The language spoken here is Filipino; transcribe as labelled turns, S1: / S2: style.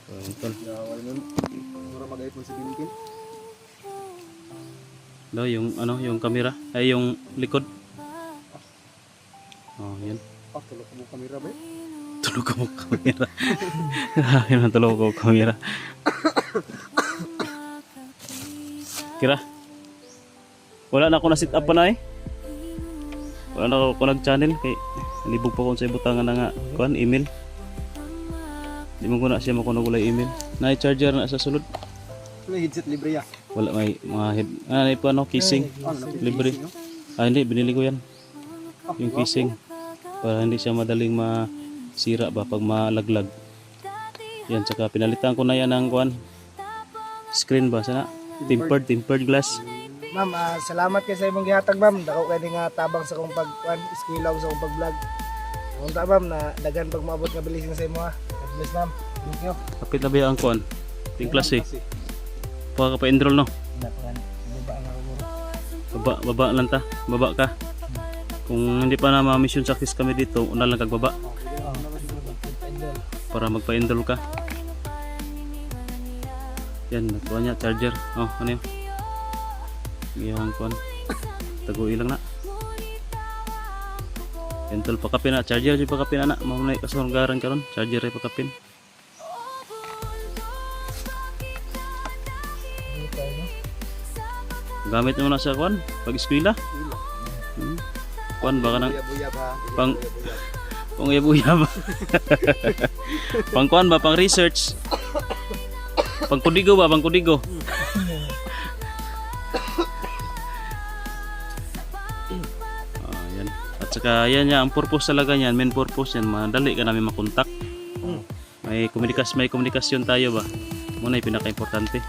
S1: Tol.
S2: Wala nun. Mura mag-iPhone 17.
S1: Daw yung ano, yung camera ay yung likod. Oh, yan.
S2: Tulog mo kamera ba?
S1: Tulog ko camera. Yun ang tulog ko camera. Kira. Wala na ako na sit up pa na eh. Wala na ako nag-channel kay nalibog pa ko sa ibutangan na nga kuan email. Di mo ko na siya makunagulay email. Na-charger na sa sulod.
S2: May headset libre ya.
S1: Wala may mga head. Ano po ano casing libre. Hindi binili ko yan. Yung casing para hindi siya madaling masira ba pag malaglag. Yan saka pinalitan ko na yan ng kuan screen ba sana tempered glass.
S3: Ma'am, salamat kayo sa imong gihatag ma'am. Dako kay nga tabang sa kong skill sa kong pag-vlog. Unta ma'am na dagan pag maabot nga bilis sa imo ha. God bless ma'am. Thank you.
S1: Kapit na ba ang kuan? Ting class eh. Pa ka pa enroll no. Baba lang ta. Baba ka. Kung hindi pa na ma-mission success kami dito, una lang kagbaba. Para magpa-enroll ka. Yan, nagkuha niya, charger. Oh, ano yun? Yan, kuhan. Taguin lang na. Yan, tol, pakapin na. Charger yung pakapin na. Mamunay kasurgaran ka ron. Charger yung pakapin. Gamit mo na sa kuhan. Pag-eskwila. Kuhan, baka nang
S2: Buya ba?
S1: pang uyab-uyab. Pang kuhan ba? Pang research. Pang kudigo ba? Pang kudigo. Yan. At saka yan ang purpose talaga niyan, main purpose yan, madali ka namin makontak. May komunikasyon tayo ba? Muna yung pinaka-importante.